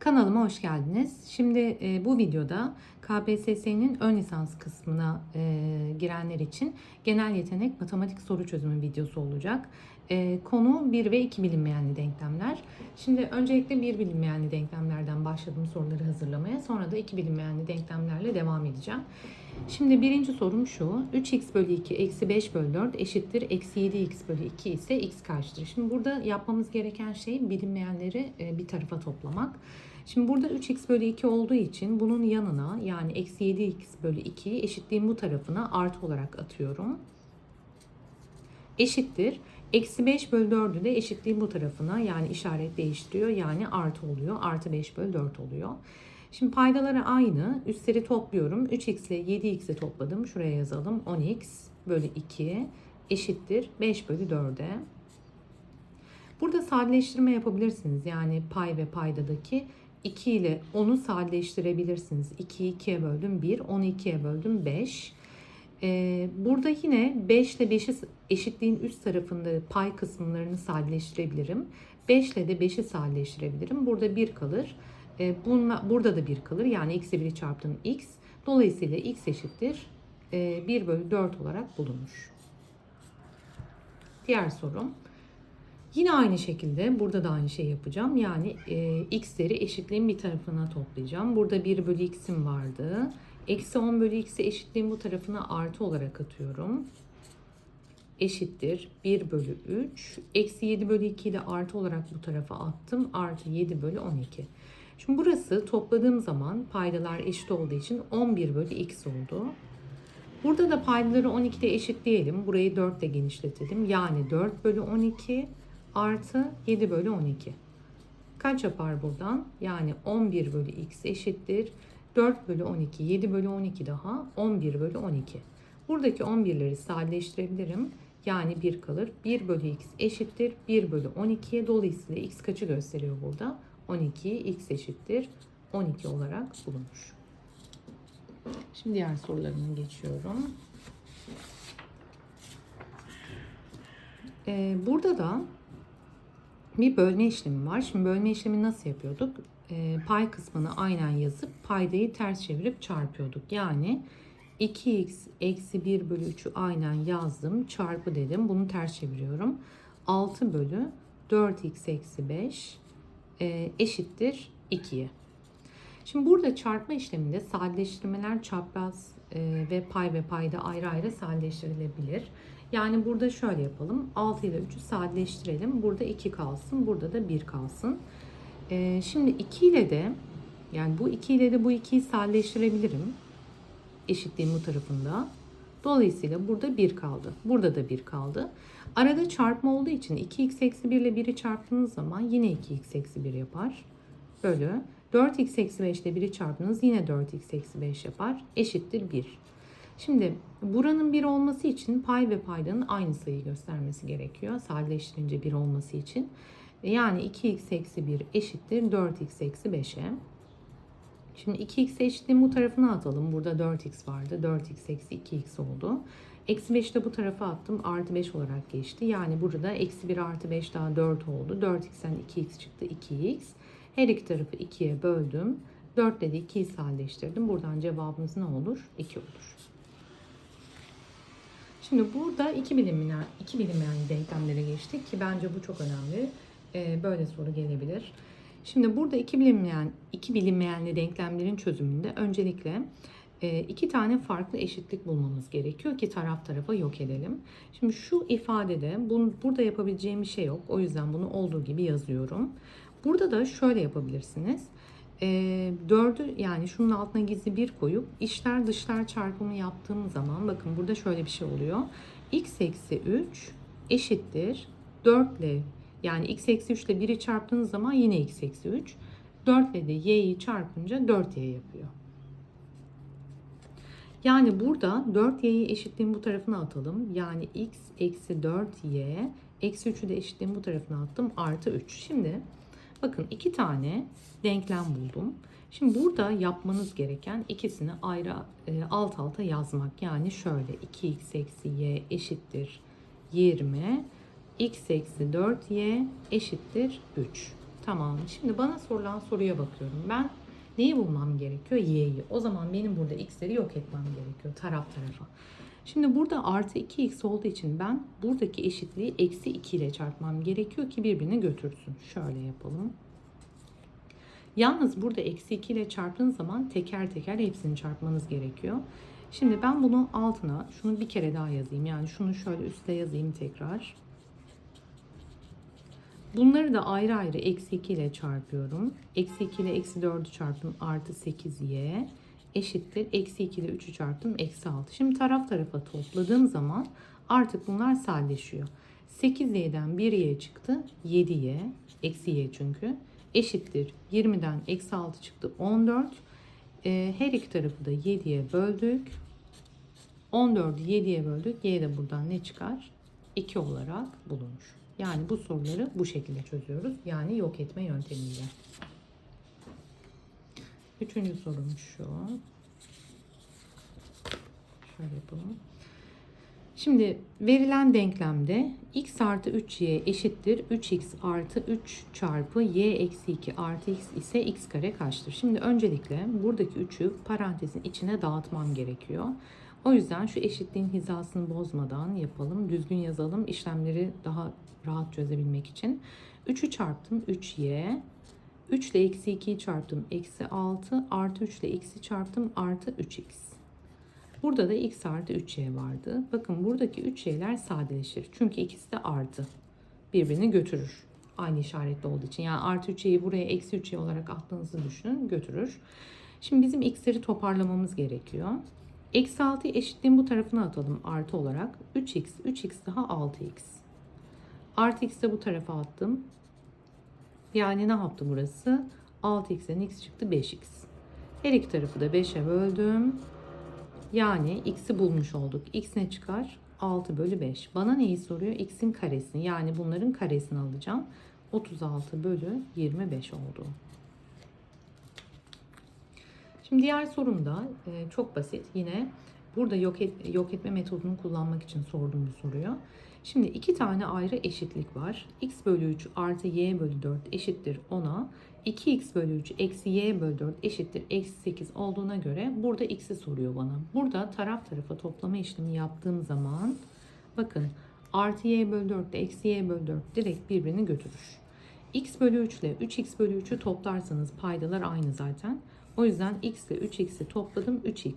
Kanalıma hoş geldiniz. Şimdi bu videoda KPSS'nin ön lisans kısmına girenler için genel yetenek matematik soru çözümü videosu olacak. Konu 1 ve 2 bilinmeyenli denklemler. Şimdi öncelikle 1 bilinmeyenli denklemlerden başladım soruları hazırlamaya. Sonra da 2 bilinmeyenli denklemlerle devam edeceğim. Şimdi birinci sorum şu. 3x bölü 2 eksi 5 bölü 4 eşittir. Eksi 7x bölü 2 ise x kaçtır? Şimdi burada yapmamız gereken şey bilinmeyenleri bir tarafa toplamak. Şimdi burada 3x bölü 2 olduğu için bunun yanına yani eksi 7x bölü 2'yi eşitliğin bu tarafına artı olarak atıyorum. Eşittir. Eksi 5 bölü 4'ü de eşitliğin bu tarafına yani işaret değiştiriyor. Yani artı oluyor. Artı 5 bölü 4 oluyor. Şimdi paydaları aynı. Üstleri topluyorum. 3x ile 7x'i topladım. Şuraya yazalım. 10x bölü 2 eşittir 5 bölü 4'e. Burada sadeleştirme yapabilirsiniz. Yani pay ve paydadaki 2 ile 10'u sadeleştirebilirsiniz. 2'yi 2'ye böldüm 1, 10'u 2'ye böldüm 5. Burada yine 5 ile 5'i eşitliğin üst tarafında pay kısımlarını sadeleştirebilirim. 5 ile de 5'i sadeleştirebilirim. Burada 1 kalır. Burada da 1 kalır. Yani x ile 1'i çarptım x. Dolayısıyla x eşittir 1 bölü 4 olarak bulunur. Diğer sorum. Yine aynı şekilde burada da aynı şey yapacağım. Yani x'leri eşitliğin bir tarafına toplayacağım. Burada 1 bölü x'im vardı. Eksi 10 bölü x'i eşitliğin bu tarafına artı olarak atıyorum. Eşittir 1 bölü 3. Eksi 7 bölü 2'yi de artı olarak bu tarafa attım. Artı 7 bölü 12. Şimdi burası topladığım zaman paydalar eşit olduğu için 11 bölü x oldu. Burada da paydaları 12 ile eşitleyelim. Burayı 4 ile genişletelim. Yani 4 bölü 12 artı 7 bölü 12. Kaç yapar buradan? Yani 11 bölü x eşittir. 4 bölü 12, 7 bölü 12 daha 11 bölü 12. Buradaki 11'leri sadeleştirebilirim. Yani 1 kalır. 1 bölü x eşittir. 1 bölü 12'ye dolayısıyla x kaçı gösteriyor burada? 12'yi x eşittir. 12 olarak bulunur. Şimdi diğer sorularına geçiyorum. Burada da bir bölme işlemi var. Şimdi bölme işlemi nasıl yapıyorduk? Pay kısmını aynen yazıp paydayı ters çevirip çarpıyorduk. Yani 2x eksi 1 bölü 3'ü aynen yazdım. Çarpı dedim. Bunu ters çeviriyorum. 6 bölü 4x eksi 5 eşittir 2'ye. Şimdi burada çarpma işleminde sadeleştirmeler çapraz ve pay ve payda ayrı ayrı sadeleştirilebilir. Yani burada şöyle yapalım. 6 ile 3'ü sadeleştirelim. Burada 2 kalsın. Burada da 1 kalsın. Şimdi 2 ile de yani bu 2 ile de bu 2'yi sadeleştirebilirim. Eşitliğin bu tarafında. Dolayısıyla burada 1 kaldı. Burada da 1 kaldı. Arada çarpma olduğu için 2x eksi 1 ile 1'i çarptığınız zaman yine 2x eksi 1 yapar. Bölü 4x eksi 5 ile 1'i çarpınız yine 4x eksi 5 yapar. Eşittir 1. Şimdi buranın 1 olması için pay ve paydanın aynı sayıyı göstermesi gerekiyor. Sadeleştirince 1 olması için. Yani 2x eksi 1 eşittir 4x eksi 5'e. Şimdi 2x eşitliğin bu tarafına atalım. Burada 4x vardı. 4x eksi 2x oldu. Eksi 5'i de bu tarafa attım. Artı 5 olarak geçti. Yani burada eksi 1 artı 5 daha 4 oldu. 4x'ten 2x çıktı. 2x. Her iki tarafı 2'ye böldüm. 4 ile de 2'yi sadeleştirdim. Buradan cevabımız ne olur? 2 olur. Şimdi burada iki bilinmeyen denklemlere geçtik ki bence bu çok önemli. Böyle soru gelebilir. Şimdi burada iki bilinmeyenli denklemlerin çözümünde öncelikle iki tane farklı eşitlik bulmamız gerekiyor ki taraf tarafa yok edelim. Şimdi şu ifadede burada yapabileceğim bir şey yok. O yüzden bunu olduğu gibi yazıyorum. Burada da şöyle yapabilirsiniz. 4'ü yani şunun altına gizli 1 koyup içler dışlar çarpımı yaptığım zaman bakın burada şöyle bir şey oluyor. X eksi 3 eşittir 4 ile yani x eksi 3 ile 1'i çarptığınız zaman yine x eksi 3. 4 ile de y'yi çarpınca 4y yapıyor. Yani burada 4y'yi eşitliğin bu tarafına atalım. Yani x eksi 4y eksi 3'ü de eşitliğin bu tarafına attım. Artı 3. Şimdi bakın iki tane denklem buldum. Şimdi burada yapmanız gereken ikisini ayrı alt alta yazmak. Yani şöyle 2x eksi y eşittir 20. X eksi 4y eşittir 3. Tamam. Şimdi bana sorulan soruya bakıyorum. Ben neyi bulmam gerekiyor? Y'yi. O zaman benim burada x'leri yok etmem gerekiyor taraf tarafa. Şimdi burada artı 2x olduğu için ben buradaki eşitliği eksi 2 ile çarpmam gerekiyor ki birbirini götürsün. Şöyle yapalım. Yalnız burada eksi 2 ile çarptığınız zaman teker teker hepsini çarpmanız gerekiyor. Şimdi ben bunu altına şunu bir kere daha yazayım. Yani şunu şöyle üstte yazayım tekrar. Bunları da ayrı ayrı eksi 2 ile çarpıyorum. Eksi 2 ile eksi 4'ü çarptım artı 8y eşittir. Eksi 2 ile 3'ü çarptım eksi 6. Şimdi taraf tarafa topladığım zaman artık bunlar sadeleşiyor. 8y'den 1y çıktı 7y eksi y çünkü eşittir. 20'den eksi 6 çıktı 14. Her iki tarafı da 7'ye böldük. 14'ü 7'ye böldük. Y de buradan ne çıkar? 2 olarak bulunur. Yani bu soruları bu şekilde çözüyoruz. Yani yok etme yöntemiyle. Üçüncü sorum şu. Şöyle yapalım. Şimdi verilen denklemde x artı 3y eşittir 3x artı 3 çarpı y eksi 2 artı x ise x kare kaçtır? Şimdi öncelikle buradaki 3'ü parantezin içine dağıtmam gerekiyor. O yüzden şu eşitliğin hizasını bozmadan yapalım. Düzgün yazalım. İşlemleri daha rahat çözebilmek için. 3'ü çarptım 3y. 3 ile eksi 2'yi çarptım eksi 6. Artı 3 ile x'i çarptım artı 3x. Burada da x artı 3y vardı. Bakın buradaki 3y'ler sadeleşir. Çünkü ikisi de artı. Birbirini götürür. Aynı işaretli olduğu için. Yani artı 3y'yi buraya eksi 3y olarak attığınızı düşünün. Götürür. Şimdi bizim x'leri toparlamamız gerekiyor. Eksi 6'yı eşitliğin bu tarafına atalım artı olarak. 3x, 3x daha 6x. Artı x'i de bu tarafa attım. Yani ne yaptı burası? 6x'den x çıktı 5x. Her iki tarafı da 5'e böldüm. Yani x'i bulmuş olduk. X ne çıkar? 6 bölü 5. Bana neyi soruyor? X'in karesini. Yani bunların karesini alacağım. 36 bölü 25 oldu. Şimdi diğer sorum da çok basit. Yine burada yok etme metodunu kullanmak için sorduğum bir soruyu. Şimdi iki tane ayrı eşitlik var. X bölü 3 artı y bölü 4 eşittir 10'a. 2x bölü 3 eksi y bölü 4 eşittir eksi 8 olduğuna göre burada x'i soruyor bana. Burada taraf tarafa toplama işlemi yaptığım zaman bakın artı y bölü 4 ile eksi y bölü 4 direkt birbirini götürür. X bölü 3 ile 3x bölü 3'ü toplarsanız paydalar aynı zaten. O yüzden x ile 3x'i topladım 3x.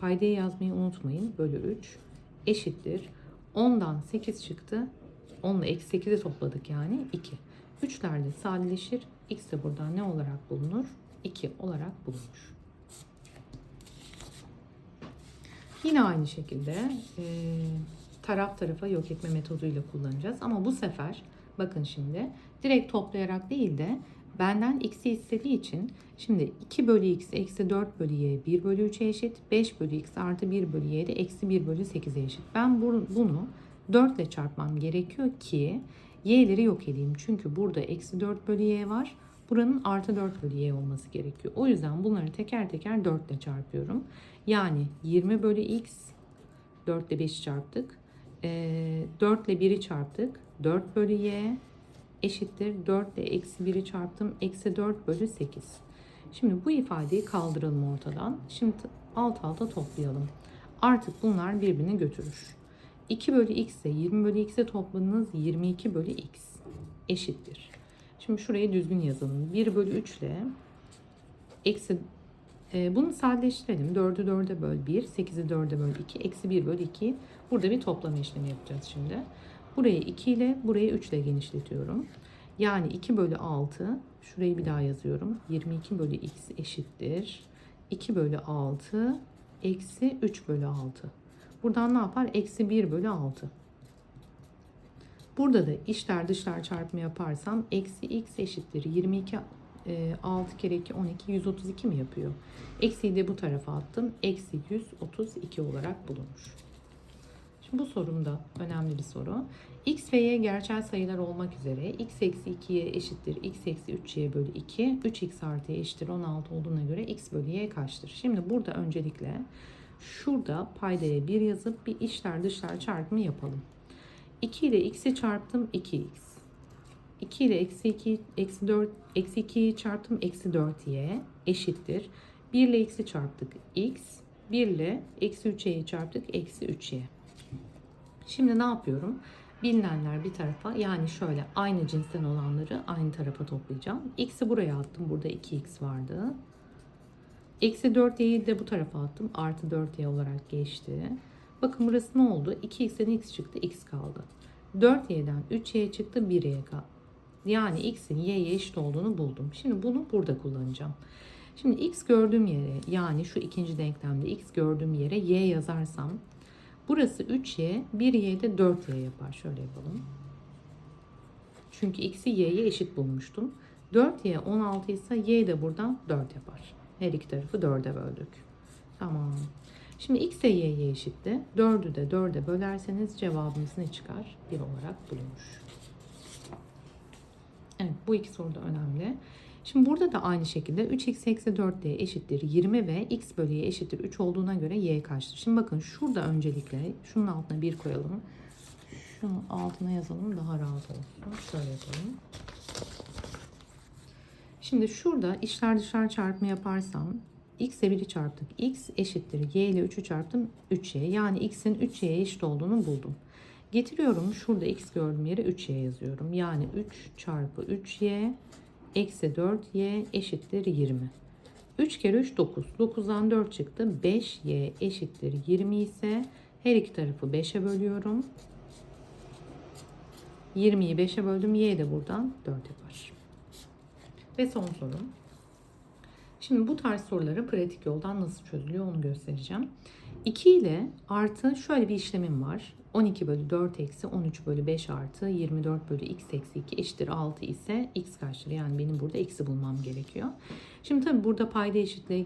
Paydayı yazmayı unutmayın. Bölü 3 eşittir. 10'dan 8 çıktı. 10 ile eksi 8'i topladık yani 2. 3'ler de sadeleşir. X de buradan ne olarak bulunur? 2 olarak bulunur. Yine aynı şekilde taraf tarafa yok etme metoduyla kullanacağız. Ama bu sefer bakın şimdi direkt toplayarak değil de benden x'i istediği için şimdi 2 bölü x eksi 4 bölü y 1 bölü 3'e eşit. 5 bölü x artı 1 bölü y de eksi 1 bölü 8'e eşit. Ben bunu 4 ile çarpmam gerekiyor ki y'leri yok edeyim. Çünkü burada eksi 4 bölü y var. Buranın artı 4 bölü y olması gerekiyor. O yüzden bunları teker teker 4 ile çarpıyorum. Yani 20 bölü x 4 ile 5'i çarptık. 4 ile 1'i çarptık. 4 bölü y eşittir 4 ile eksi 1'i çarptım. Eksi 4 bölü 8. Şimdi bu ifadeyi kaldıralım ortadan. Şimdi alt alta toplayalım. Artık bunlar birbirini götürür. 2 bölü x ile 20 bölü x'e topladığınız 22 bölü x eşittir. Şimdi şurayı düzgün yazalım. 1 bölü 3 ile eksi bunu sadeleştirelim. 4'ü 4'e böl 1, 8'i 4'e böl 2, eksi 1 bölü 2. Burada bir toplama işlemi yapacağız şimdi. Burayı 2 ile, burayı 3 ile genişletiyorum. Yani 2 bölü 6, şurayı bir daha yazıyorum. 22 bölü x eşittir. 2 bölü 6 eksi 3 bölü 6. Buradan ne yapar? Eksi 1 bölü 6. Burada da içler dışlar çarpımı yaparsam eksi x eşittir 22 6 kere 2 12 132 mi yapıyor? Eksiyi de bu tarafa attım. Eksi 132 olarak bulunur. Şimdi bu sorum da önemli bir soru. X ve y gerçel sayılar olmak üzere x eksi 2y eşittir x eksi 3y bölü 2. 3x artı y eşittir 16 olduğuna göre x bölü y kaçtır? Şimdi burada öncelikle şurada paydaya 1 yazıp bir içler dışlar çarpımı yapalım. 2 ile x'i çarptım 2x. 2 ile eksi 2, eksi 4, eksi 2'yi çarptım. Eksi 4y eşittir. 1 ile x'i çarptık. X. 1 ile eksi 3y'yi çarptık. Eksi 3y. Şimdi ne yapıyorum? Bilinenler bir tarafa, yani şöyle aynı cinsten olanları aynı tarafa toplayacağım. X'i buraya attım. Burada 2x vardı. Eksi 4y'yi de bu tarafa attım. Artı 4y olarak geçti. Bakın burası ne oldu? 2x'den x çıktı. X kaldı. 4y'den 3y çıktı. 1y kaldı. Yani x'in y'ye eşit olduğunu buldum. Şimdi bunu burada kullanacağım. Şimdi x gördüğüm yere, yani şu ikinci denklemde x gördüğüm yere y yazarsam burası 3y, 1y de 4y yapar. Şöyle yapalım. Çünkü x'i y'ye eşit bulmuştum. 4y 16 ise y de buradan 4 yapar. Her iki tarafı 4'e böldük. Tamam. Şimdi x de y'ye eşitti. 4'ü de 4'e bölerseniz cevabımız ne çıkar? 1 olarak bulunmuş. Evet, bu iki soru da önemli. Şimdi burada da aynı şekilde 3x eksi 4y eşittir 20 ve x bölü y eşittir 3 olduğuna göre y kaçtır? Şimdi bakın şurada öncelikle şunun altına 1 koyalım. Şunun altına yazalım, daha rahat olsun. Şöyle yapalım. Şimdi şurada içler dışlar çarpımı yaparsam x ile 1'i çarptık. X eşittir y ile 3'ü çarptım 3y. Yani x'in 3y'ye eşit olduğunu buldum. Getiriyorum, şurada x gördüğüm yere 3y yazıyorum. Yani 3 çarpı 3y eksi 4y eşittir 20. 3 kere 3 9. 9'dan 4 çıktı. 5y eşittir 20 ise her iki tarafı 5'e bölüyorum. 20'yi 5'e böldüm. Y de buradan 4 yapar. Ve son sorum. Şimdi bu tarz soruları pratik yoldan nasıl çözülüyor onu göstereceğim. 2 ile artı şöyle bir işlemim var. 12 bölü 4 eksi 13 bölü 5 artı 24 bölü x eksi 2 eşittir 6 ise x kaçtır? Yani benim burada x'i bulmam gerekiyor. Şimdi tabii burada payda eşitle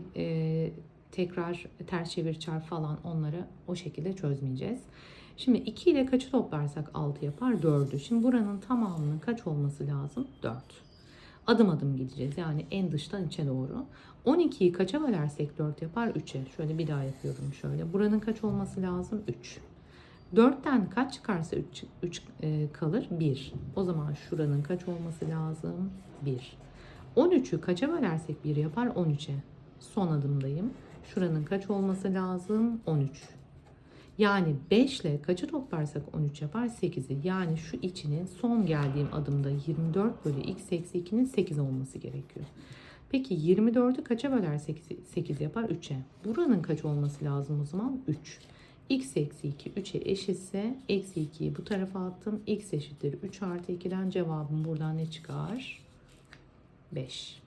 tekrar ters çevir çarp falan, onları o şekilde çözmeyeceğiz. Şimdi 2 ile kaçı toplarsak 6 yapar? 4'ü. Şimdi buranın tamamının kaç olması lazım? 4. Adım adım gideceğiz. Yani en dıştan içe doğru. 12'yi kaça bölersek 4 yapar? 3'e. Şöyle bir daha yapıyorum şöyle. Buranın kaç olması lazım? 3. 4'ten kaç çıkarsa 3 kalır? 1. O zaman şuranın kaç olması lazım? 1. 13'ü kaça bölersek 1 yapar? 13'e. Son adımdayım. Şuranın kaç olması lazım? 13. Yani 5 ile kaçı toplarsak 13 yapar? 8'i. Yani şu içinin son geldiğim adımda 24 bölü x eksi 2'nin 8 olması gerekiyor. Peki 24'ü kaça bölersek 8 yapar? 3'e. Buranın kaç olması lazım o zaman? 3. X eksi 2 3'e eşitse eksi 2'yi bu tarafa attım. X eşittir 3 artı 2'den cevabım buradan ne çıkar? 5.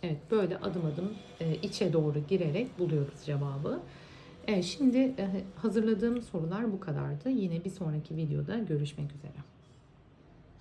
Evet, böyle adım adım içe doğru girerek buluyoruz cevabı. Evet, şimdi hazırladığım sorular bu kadardı. Yine bir sonraki videoda görüşmek üzere.